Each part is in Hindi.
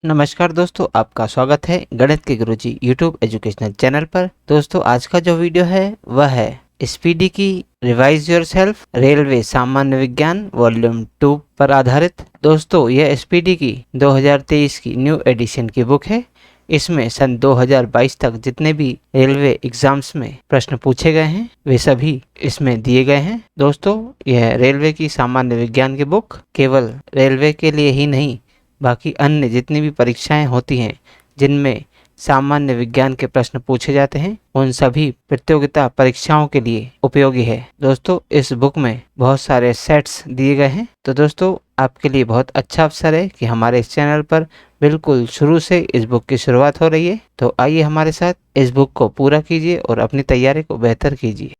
नमस्कार दोस्तों, आपका स्वागत है गणित के गुरुजी यूट्यूब एजुकेशनल चैनल पर। दोस्तों, आज का जो वीडियो है वह है स्पीडी की रिवाइज योरसेल्फ रेलवे सामान्य विज्ञान वॉल्यूम 2 पर आधारित। दोस्तों, यह स्पीडी की 2023 की न्यू एडिशन की बुक है। इसमें सन 2022 तक जितने भी रेलवे एग्जाम्स में प्रश्न पूछे गए हैं वे सभी इसमें दिए गए हैं। दोस्तों, यह रेलवे की सामान्य विज्ञान की बुक केवल रेलवे के लिए ही नहीं, बाकी अन्य जितनी भी परीक्षाएं होती हैं जिनमें सामान्य विज्ञान के प्रश्न पूछे जाते हैं उन सभी प्रतियोगिता परीक्षाओं के लिए उपयोगी है। दोस्तों, इस बुक में बहुत सारे सेट्स दिए गए हैं, तो दोस्तों आपके लिए बहुत अच्छा अवसर है कि हमारे इस चैनल पर बिल्कुल शुरू से इस बुक की शुरुआत हो रही है। तो आइए हमारे साथ इस बुक को पूरा कीजिए और अपनी तैयारी को बेहतर कीजिए।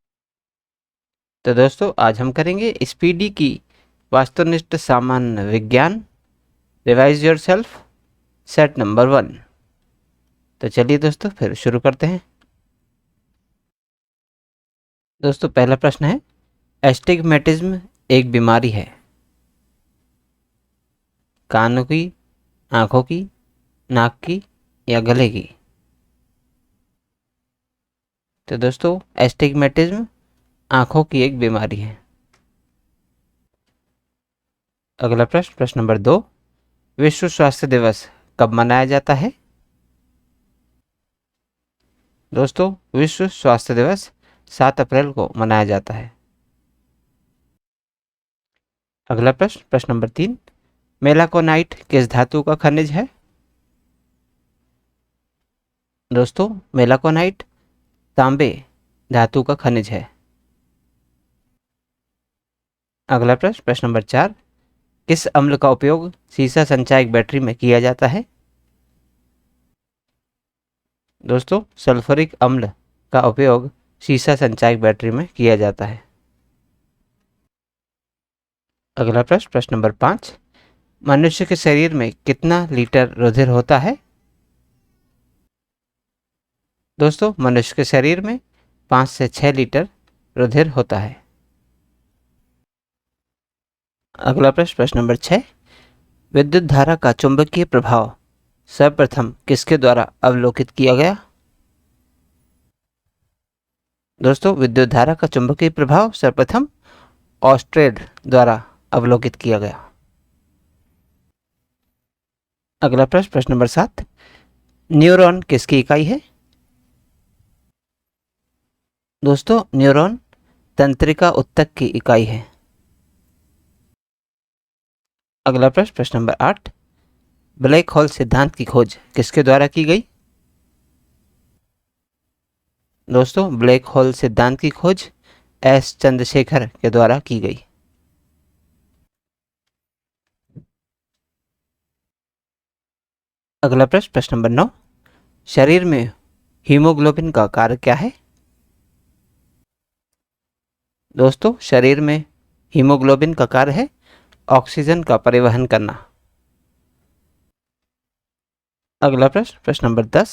तो दोस्तों, आज हम करेंगे स्पीडी की वास्तुनिष्ठ सामान्य विज्ञान रिवाइज योरसेल्फ सेट नंबर 1। तो चलिए दोस्तों फिर शुरू करते हैं। दोस्तों, पहला प्रश्न है, एस्टिग्मेटिज्म एक बीमारी है। कानों की, आंखों की, नाक की या गले की? तो दोस्तों, एस्टिग्मेटिज्म आंखों की एक बीमारी है। अगला प्रश्न, प्रश्न नंबर 2, विश्व स्वास्थ्य दिवस कब मनाया जाता है? दोस्तों, विश्व स्वास्थ्य दिवस 7 अप्रैल को मनाया जाता है। अगला प्रश्न, प्रश्न नंबर 3, मेलाकोनाइट किस धातु का खनिज है? दोस्तों, मेलाकोनाइट तांबे धातु का खनिज है। अगला प्रश्न, प्रश्न नंबर 4, किस अम्ल का उपयोग सीसा संचायक बैटरी में किया जाता है? दोस्तों, सल्फ्यूरिक अम्ल का उपयोग सीसा संचायक बैटरी में किया जाता है। अगला प्रश्न, प्रश्न नंबर 5, मनुष्य के शरीर में कितना लीटर रुधिर होता है? दोस्तों, मनुष्य के शरीर में 5 से 6 लीटर रुधिर होता है। अगला प्रश्न, प्रश्न नंबर 6, विद्युत धारा का चुंबकीय प्रभाव सर्वप्रथम किसके द्वारा अवलोकित किया गया? दोस्तों, विद्युत धारा का चुंबकीय प्रभाव सर्वप्रथम ऑस्ट्रेड द्वारा अवलोकित किया गया। अगला प्रश्न, प्रश्न नंबर 7, न्यूरॉन किसकी इकाई है? दोस्तों, न्यूरॉन तंत्रिका उत्तक की इकाई है। अगला प्रश्न, प्रश्न नंबर 8, ब्लैक होल सिद्धांत की खोज किसके द्वारा की गई? दोस्तों, ब्लैक होल सिद्धांत की खोज एस चंद्रशेखर के द्वारा की गई। अगला प्रश्न, प्रश्न नंबर 9, शरीर में हीमोग्लोबिन का कार्य क्या है? दोस्तों, शरीर में हीमोग्लोबिन का कार्य है ऑक्सीजन का परिवहन करना। अगला प्रश्न, प्रश्न नंबर 10,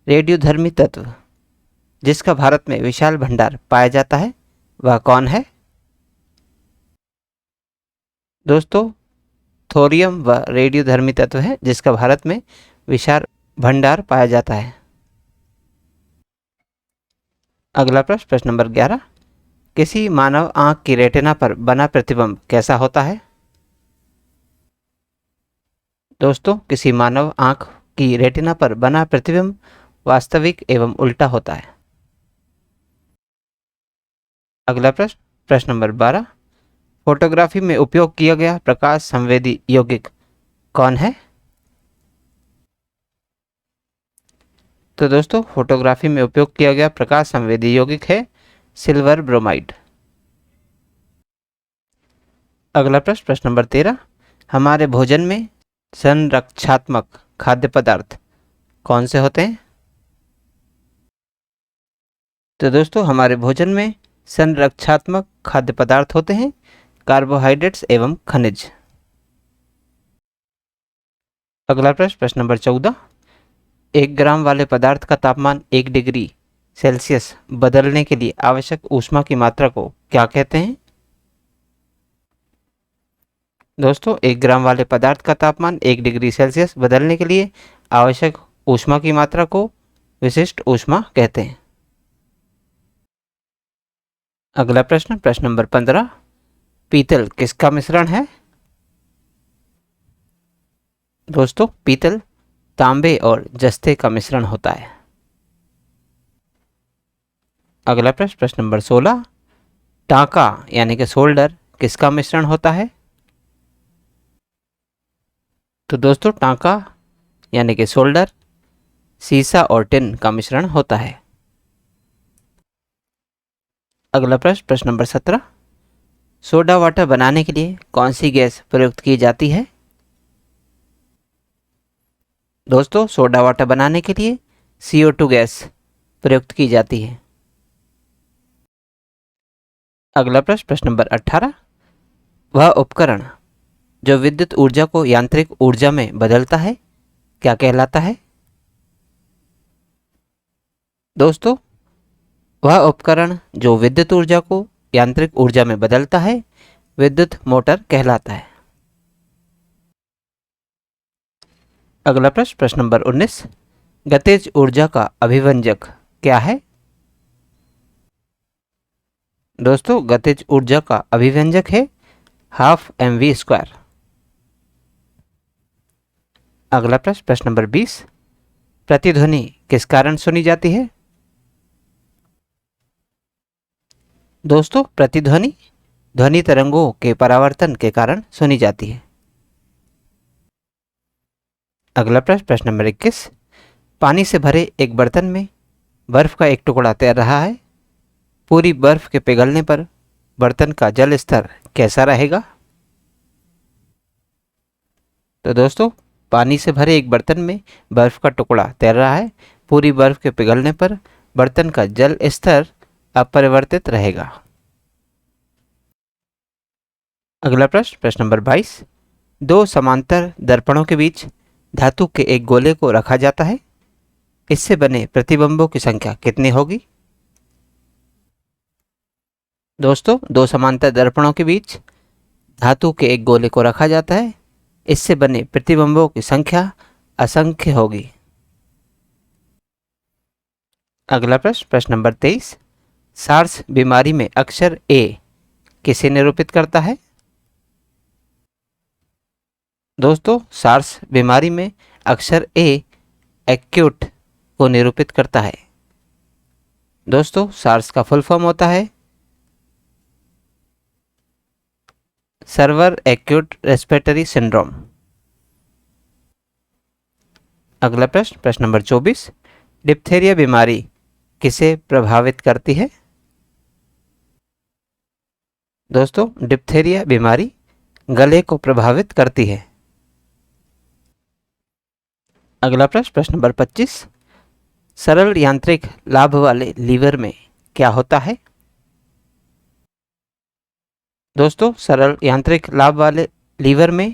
रेडियोधर्मी तत्व जिसका भारत में विशाल भंडार पाया जाता है वह कौन है? दोस्तों, थोरियम व रेडियोधर्मी तत्व है जिसका भारत में विशाल भंडार पाया जाता है। अगला प्रश्न, प्रश्न नंबर 11, किसी मानव आंख की रेटिना पर बना प्रतिबिंब कैसा होता है? दोस्तों, किसी मानव आंख की रेटिना पर बना प्रतिबिंब वास्तविक एवं उल्टा होता है। अगला प्रश्न, प्रश्न नंबर 12, फोटोग्राफी में उपयोग किया गया प्रकाश संवेदी यौगिक कौन है? तो दोस्तों, फोटोग्राफी में उपयोग किया गया प्रकाश संवेदी यौगिक है सिल्वर ब्रोमाइड। अगला प्रश्न, प्रश्न नंबर 13, हमारे भोजन में संरक्षात्मक खाद्य पदार्थ कौन से होते हैं? तो दोस्तों, हमारे भोजन में संरक्षात्मक खाद्य पदार्थ होते हैं कार्बोहाइड्रेट्स एवं खनिज। अगला प्रश्न, प्रश्न नंबर 14, 1 ग्राम वाले पदार्थ का तापमान 1 डिग्री सेल्सियस बदलने के लिए आवश्यक ऊष्मा की मात्रा को क्या कहते हैं? दोस्तों 1 ग्राम वाले पदार्थ का तापमान 1 डिग्री सेल्सियस बदलने के लिए आवश्यक ऊष्मा की मात्रा को विशिष्ट ऊष्मा कहते हैं। अगला प्रश्न, प्रश्न नंबर 15, पीतल किसका मिश्रण है? दोस्तों पीतल तांबे और जस्ते का मिश्रण होता है। अगला प्रश्न, प्रश्न नंबर 16, टांका यानी कि शोल्डर किसका मिश्रण होता है? तो दोस्तों टांका यानी कि शोल्डर सीसा और टिन का मिश्रण होता है। अगला प्रश्न, प्रश्न नंबर 17, सोडा वाटर बनाने के लिए कौन सी गैस प्रयुक्त की जाती है? दोस्तों सोडा वाटर बनाने के लिए CO2 गैस प्रयुक्त की जाती है। अगला प्रश्न, प्रश्न नंबर 18, वह उपकरण जो विद्युत ऊर्जा को यांत्रिक ऊर्जा में बदलता है क्या कहलाता है? दोस्तों वह उपकरण जो विद्युत ऊर्जा को यांत्रिक ऊर्जा में बदलता है विद्युत मोटर कहलाता है। अगला प्रश्न, प्रश्न नंबर 19, गतिज ऊर्जा का अभिव्यंजक क्या है? दोस्तों गतिज ऊर्जा का अभिव्यंजक है ½mv²। अगला प्रश्न, प्रश्न नंबर 20, प्रतिध्वनि किस कारण सुनी जाती है? दोस्तों प्रतिध्वनि ध्वनि तरंगों के परावर्तन के कारण सुनी जाती है। अगला प्रश्न, प्रश्न नंबर 21, पानी से भरे एक बर्तन में बर्फ का एक टुकड़ा तैर रहा है, पूरी बर्फ के पिघलने पर बर्तन का जल स्तर कैसा रहेगा? तो दोस्तों पानी से भरे एक बर्तन में बर्फ का टुकड़ा तैर रहा है, पूरी बर्फ के पिघलने पर बर्तन का जल स्तर अपरिवर्तित रहेगा। अगला प्रश्न, प्रश्न नंबर 22, दो समांतर दर्पणों के बीच धातु के एक गोले को रखा जाता है, इससे बने प्रतिबिंबों की संख्या कितनी होगी? दोस्तों दो समांतर दर्पणों के बीच धातु के एक गोले को रखा जाता है, इससे बने प्रतिबिंबों की संख्या असंख्य होगी। अगला प्रश्न, प्रश्न नंबर 23, सार्स बीमारी में अक्षर A किसे निरूपित करता है? दोस्तों सार्स बीमारी में अक्षर A एक्यूट को निरूपित करता है। दोस्तों सार्स का फुल फॉर्म होता है सर्वर एक्यूट रेस्पिरेटरी सिंड्रोम। अगला प्रश्न, प्रश्न नंबर 24, डिप्थेरिया बीमारी किसे प्रभावित करती है? दोस्तों डिप्थेरिया बीमारी गले को प्रभावित करती है। अगला प्रश्न, प्रश्न नंबर 25, सरल यांत्रिक लाभ वाले लीवर में क्या होता है? दोस्तों सरल यांत्रिक लाभ वाले लीवर में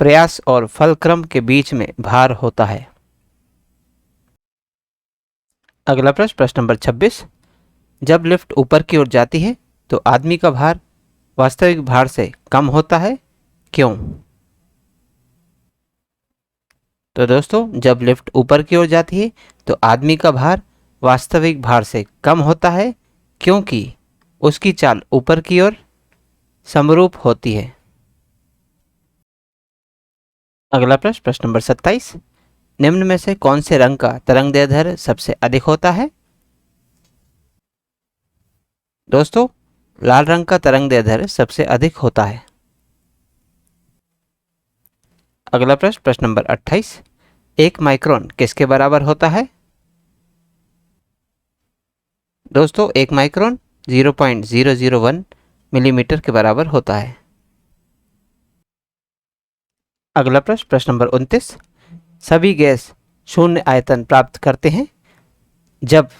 प्रयास और फलक्रम के बीच में भार होता है। अगला प्रश्न, प्रश्न नंबर 26, जब लिफ्ट ऊपर की ओर जाती है तो आदमी का भार वास्तविक भार से कम होता है, क्यों? तो दोस्तों जब लिफ्ट ऊपर की ओर जाती है तो आदमी का भार वास्तविक भार से कम होता है क्योंकि उसकी चाल ऊपर की ओर समरूप होती है। अगला प्रश्न, प्रश्न नंबर 27, निम्न में से कौन से रंग का तरंगदैर्ध्य सबसे अधिक होता है? दोस्तों लाल रंग का तरंगदैर्ध्य सबसे अधिक होता है। अगला प्रश्न, प्रश्न नंबर 28, 1 माइक्रोन किसके बराबर होता है? दोस्तों 1 माइक्रोन 0.001 मिलीमीटर के बराबर होता है। अगला प्रश्न, प्रश्न नंबर 29, सभी गैस शून्य आयतन प्राप्त करते हैं जब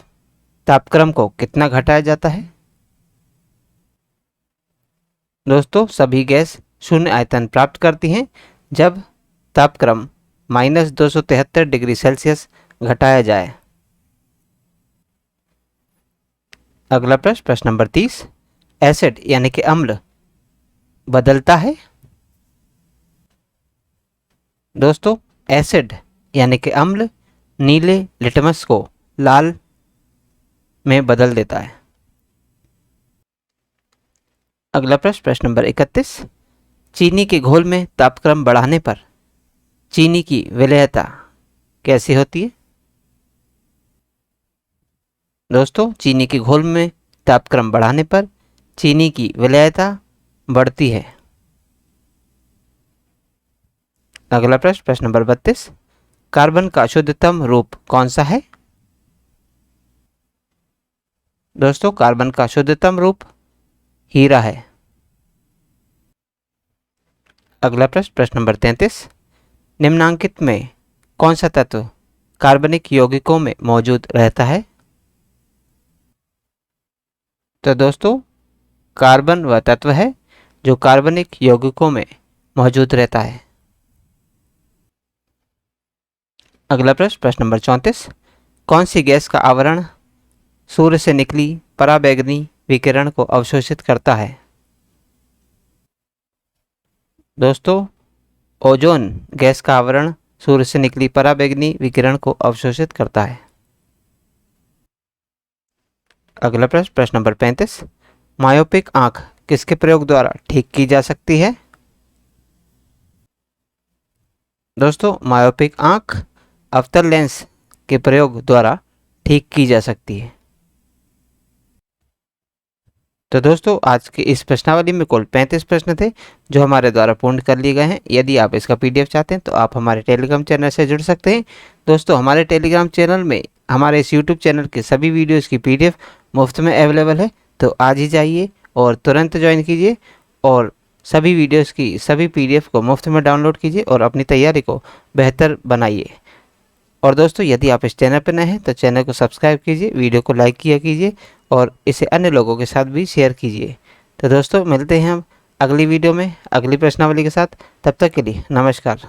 तापक्रम को कितना घटाया जाता है? दोस्तों सभी गैस शून्य आयतन प्राप्त करती हैं जब तापक्रम -273 डिग्री सेल्सियस घटाया जाए। अगला प्रश्न, प्रश्न नंबर 30, एसिड यानी कि अम्ल बदलता है? दोस्तों, एसिड यानी कि अम्ल नीले लिटमस को लाल में बदल देता है। अगला प्रश्न, प्रश्न नंबर 31। चीनी के घोल में तापक्रम बढ़ाने पर चीनी की विलेयता कैसी होती है? दोस्तों, चीनी के घोल में तापक्रम बढ़ाने पर चीनी की विलेयता बढ़ती है। अगला प्रश्न, प्रश्न नंबर 32। कार्बन का शुद्धतम रूप कौन सा है? दोस्तों, कार्बन का शुद्धतम रूप हीरा है। अगला प्रश्न, प्रश्न नंबर 33। निम्नांकित में कौन सा तत्व कार्बनिक यौगिकों में मौजूद रहता है? तो दोस्तों, कार्बन वह तत्व है जो कार्बनिक यौगिकों में मौजूद रहता है। अगला प्रश्न, प्रश्न नंबर 34। कौन सी गैस का आवरण सूर्य से निकली पराबैंगनी विकिरण को अवशोषित करता है? दोस्तों, ओजोन गैस का आवरण सूर्य से निकली पराबैंगनी विकिरण को अवशोषित करता है। अगला प्रश्न, प्रश्न नंबर 35। मायोपिक आंख किसके प्रयोग द्वारा ठीक की जा सकती है? दोस्तों, मायोपिक आंख अवतल लेंस के प्रयोग द्वारा ठीक की जा सकती है। तो दोस्तों, आज की इस प्रश्नावली में कुल 35 प्रश्न थे जो हमारे द्वारा पूर्ण कर लिए गए हैं। यदि आप इसका PDF चाहते हैं तो आप हमारे टेलीग्राम चैनल से जुड़ सकते हैं। दोस्तों, हमारे टेलीग्राम चैनल में हमारे इस YouTube चैनल के सभी वीडियोस की PDF मुफ्त में अवेलेबल है, तो आज ही जाइए और तुरंत ज्वाइन कीजिए और सभी वीडियोस की सभी PDF को मुफ्त में डाउनलोड कीजिए और अपनी तैयारी को बेहतर बनाइए। और दोस्तों, यदि आप इस चैनल पर नए हैं तो चैनल को सब्सक्राइब कीजिए, वीडियो को लाइक किया कीजिए और इसे अन्य लोगों के साथ भी शेयर कीजिए। तो दोस्तों, मिलते हैं हम अगली वीडियो में अगली प्रश्नावली के साथ। तब तक के लिए नमस्कार।